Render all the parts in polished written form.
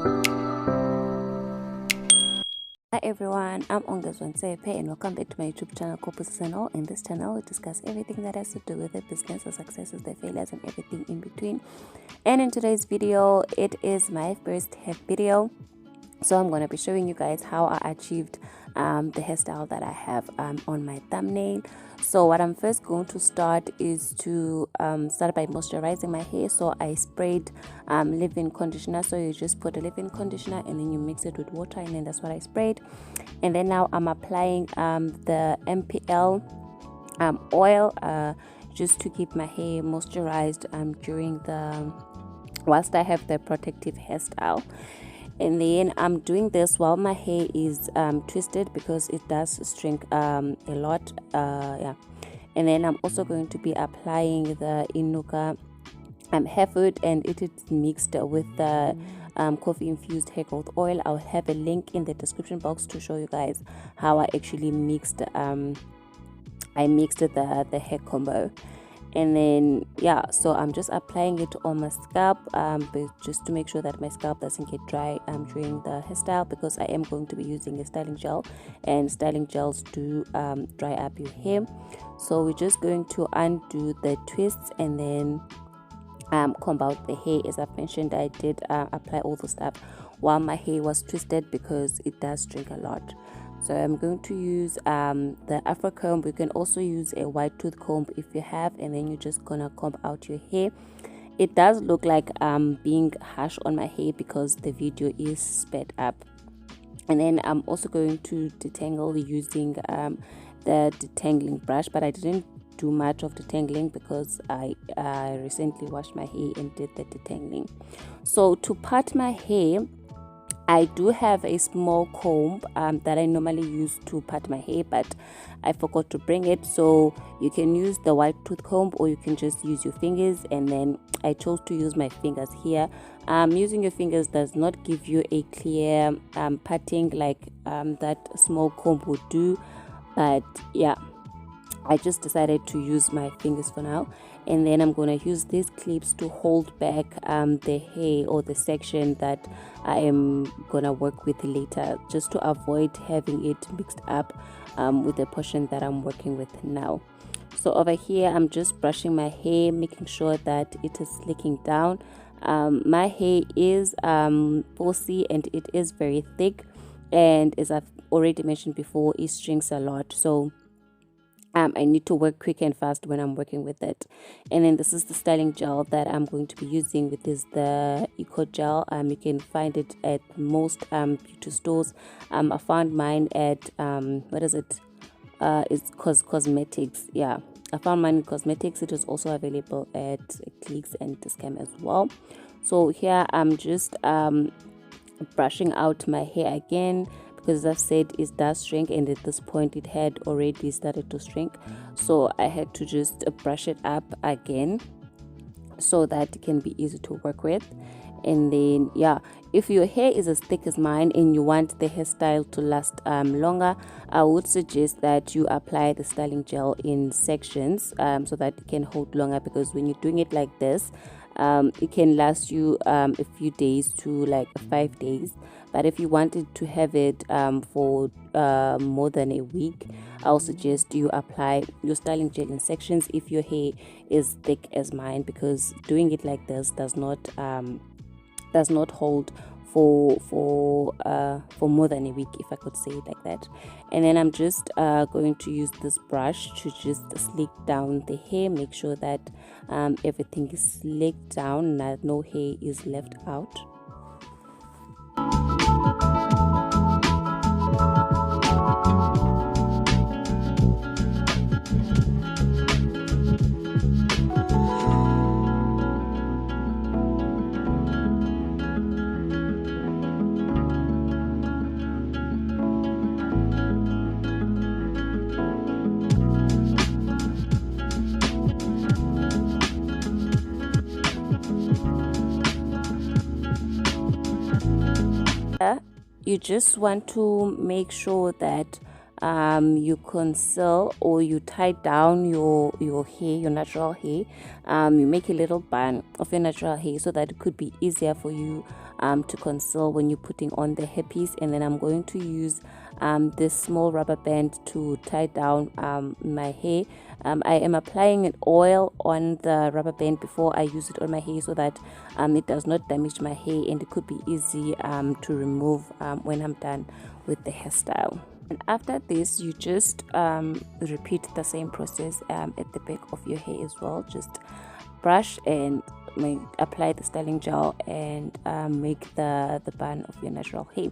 Hi everyone, I'm Ongezwa Ntsepe and welcome back to my YouTube channel called. In this channel we discuss everything that has to do with the business, the successes, the failures and everything in between. And in today's video, it is my first hair video. So I'm going to be showing you guys how I achieved the hairstyle that I have on my thumbnail. So what I'm first going to start is to start by moisturizing my hair. So I sprayed leave-in conditioner. So you just put a leave-in conditioner and then you mix it with water, and then that's what I sprayed. And then now I'm applying the MPL oil just to keep my hair moisturized during whilst I have the protective hairstyle. And then I'm doing this while my hair is twisted because it does shrink a lot. Yeah. And then I'm also going to be applying the INUKA hair food, and it is mixed with the coffee infused hair growth oil. I'll have a link in the description box to show you guys how I actually mixed the hair combo. And then yeah, so I'm just applying it on my scalp, but just to make sure that my scalp doesn't get dry during the hairstyle, because I am going to be using a styling gel, and styling gels do dry up your hair. So we're just going to undo the twists and then comb out the hair. As I've mentioned, I did apply all the stuff while my hair was twisted because it does shrink a lot. So I'm going to use the Afro comb. You can also use a white tooth comb if you have, and then you're just gonna comb out your hair. It does look like being harsh on my hair because the video is sped up. And then I'm also going to detangle using the detangling brush, but I didn't do much of detangling because I recently washed my hair and did the detangling. So to part my hair, I do have a small comb that I normally use to part my hair, but I forgot to bring it. So you can use the white tooth comb or you can just use your fingers, and then I chose to use my fingers here. Using your fingers does not give you a clear parting like that small comb would do, but yeah, I just decided to use my fingers for now. And then I'm going to use these clips to hold back the hair or the section that I am going to work with later, just to avoid having it mixed up with the portion that I'm working with now. So over here, I'm just brushing my hair, making sure that it is slicking down. My hair is 4C and it is very thick, and as I've already mentioned before, it shrinks a lot. So I need to work quick and fast when I'm working with it. And then this is the styling gel that I'm going to be using, which is the Eco Gel. You can find it at most beauty stores. I found mine at what is it? It's cosmetics. Yeah, I found mine in cosmetics. It is also available at Clicks and Discam as well. So here I'm just brushing out my hair again, because as I've said, it does shrink, and at this point it had already started to shrink, so I had to just brush it up again so that it can be easy to work with. And then yeah, if your hair is as thick as mine and you want the hairstyle to last longer, I would suggest that you apply the styling gel in sections so that it can hold longer, because when you're doing it like this, it can last you a few days to like 5 days. But if you wanted to have it for more than a week, I'll suggest you apply your styling gel in sections if your hair is thick as mine, because doing it like this does not hold for more than a week, if I could say it like that. And then I'm just going to use this brush to just slick down the hair, make sure that everything is slicked down, that no hair is left out. You just want to make sure that you conceal or you tie down your hair, your natural hair. You make a little bun of your natural hair so that it could be easier for you to conceal when you're putting on the hairpiece. And then I'm going to use this small rubber band to tie down my hair. I am applying an oil on the rubber band before I use it on my hair so that it does not damage my hair, and it could be easy to remove when I'm done with the hairstyle. And after this, you just repeat the same process at the back of your hair as well. Just brush and apply the styling gel and make the bun of your natural hair.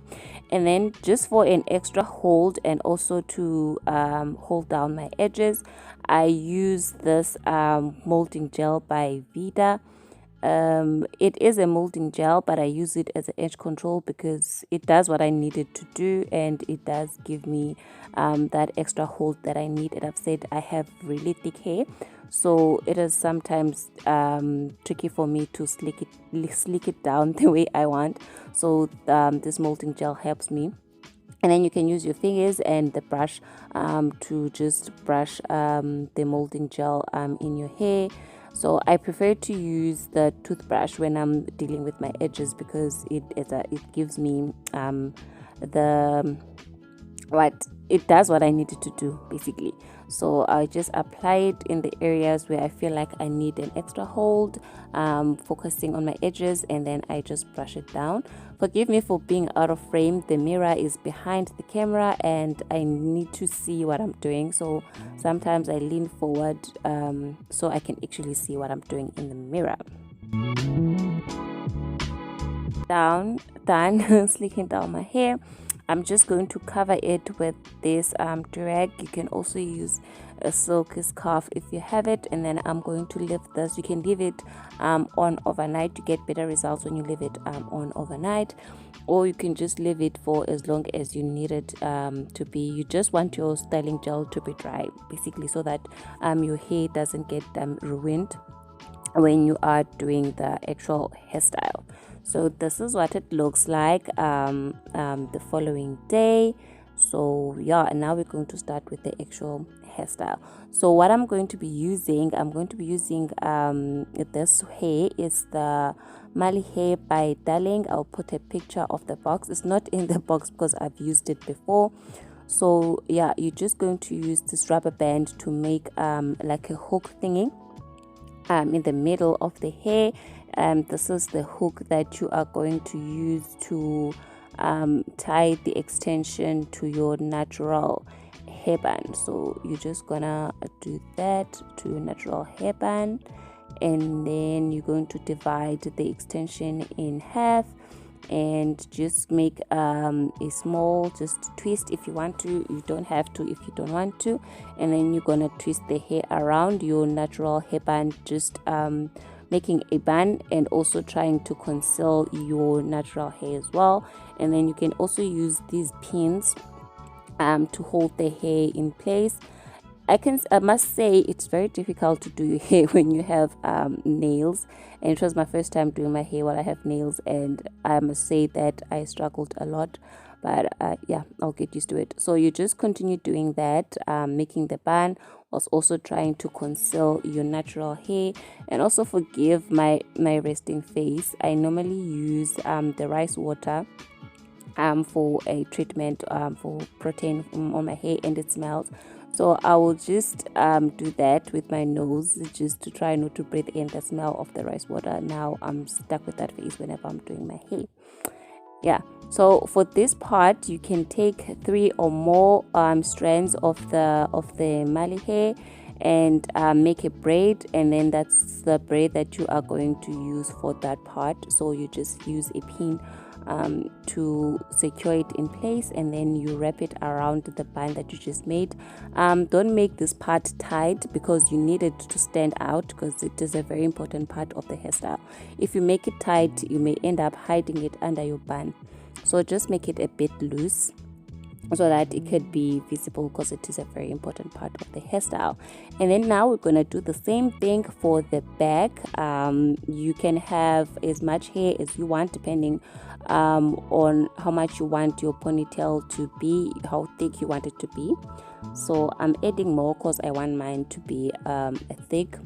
And then just for an extra hold and also to hold down my edges, I use this molding gel by Vida. It is a molding gel, but I use it as an edge control because it does what I need it to do, and it does give me that extra hold that I need. And I've said I have really thick hair, so it is sometimes tricky for me to slick it down the way I want. So this molding gel helps me. And then you can use your fingers and the brush to just brush the molding gel in your hair. So I prefer to use the toothbrush when I'm dealing with my edges because it gives me it does what I need it to do basically. So I just apply it in the areas where I feel like I need an extra hold, focusing on my edges, and then I just brush it down. Forgive me for being out of frame. The mirror is behind the camera and I need to see what I'm doing, so sometimes I lean forward so I can actually see what I'm doing in the mirror. Done slicking down my hair. I'm just going to cover it with this durag. You can also use a silk scarf if you have it, and then I'm going to leave this. You can leave it on overnight to get better results when you leave it on overnight, or you can just leave it for as long as you need it to be. You just want your styling gel to be dry basically, so that your hair doesn't get ruined when you are doing the actual hairstyle. So this is what it looks like the following day. So yeah, and now we're going to start with the actual hairstyle. So what I'm going to be using this hair is the Mali hair by Darling. I'll put a picture of the box. It's not in the box because I've used it before. So yeah, you're just going to use this rubber band to make like a hook thingy in the middle of the hair. This is the hook that you are going to use to tie the extension to your natural hairband. So you're just gonna do that to your natural hairband, and then you're going to divide the extension in half and just make a small just twist if you want to. You don't have to if you don't want to. And then you're gonna twist the hair around your natural hairband, just making a bun and also trying to conceal your natural hair as well. And then you can also use these pins to hold the hair in place. I must say it's very difficult to do your hair when you have nails, and it was my first time doing my hair while I have nails, and I must say that I struggled a lot, but yeah, I'll get used to it. So you just continue doing that, making the bun whilst also trying to conceal your natural hair. And also forgive my resting face. I normally use the rice water for a treatment for protein on my hair, and it smells. So I will just do that with my nose, just to try not to breathe in the smell of the rice water. Now I'm stuck with that face whenever I'm doing my hair. Yeah, so for this part you can take 3 or more strands of the Mali hair and make a braid, and then that's the braid that you are going to use for that part. So you just use a pin to secure it in place, and then you wrap it around the bun that you just made. Don't make this part tight because you need it to stand out, because it is a very important part of the hairstyle. If you make it tight, you may end up hiding it under your bun. So just make it a bit loose, so that it could be visible, because it is a very important part of the hairstyle. And then now we're gonna do the same thing for the back. You can have as much hair as you want, depending on how much you want your ponytail to be, how thick you want it to be. So I'm adding more because I want mine to be thick.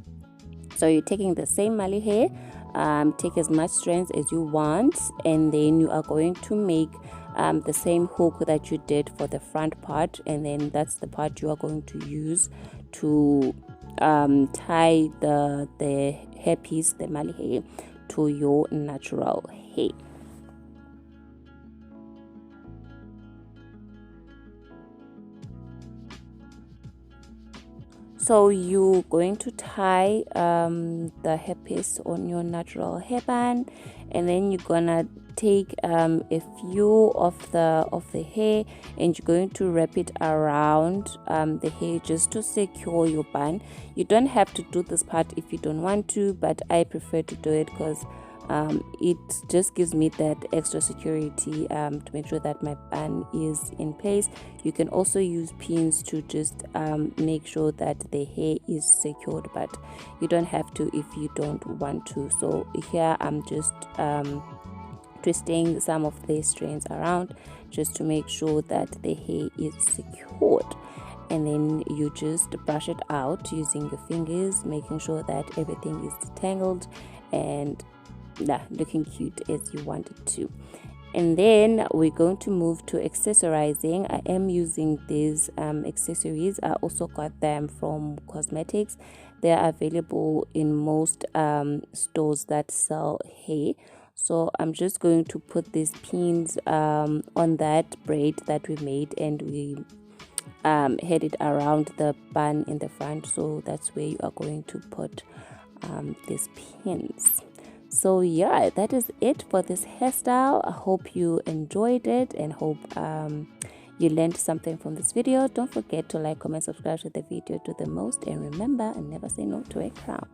So you're taking the same mali hair, take as much strands as you want, and then you are going to make the same hook that you did for the front part, and then that's the part you are going to use to tie the hairpiece, the mali hair, to your natural hair. So you're going to tie the hairpiece on your natural hairband, and then you're gonna take a few of the hair, and you're going to wrap it around the hair just to secure your bun. You don't have to do this part if you don't want to, but I prefer to do it because it just gives me that extra security to make sure that my bun is in place. You can also use pins to just make sure that the hair is secured, but you don't have to if you don't want to. So here I'm just twisting some of the strands around just to make sure that the hair is secured, and then you just brush it out using your fingers, making sure that everything is detangled and looking cute as you want it to. And then we're going to move to accessorizing. I am using these accessories. I also got them from cosmetics. They are available in most stores that sell hair. So I'm just going to put these pins on that braid that we made, and we head it around the bun in the front. So that's where you are going to put these pins. So yeah, that is it for this hairstyle. I hope you enjoyed it, and hope you learned something from this video. Don't forget to like, comment, subscribe to the video to the most, and remember, never say no to a crown.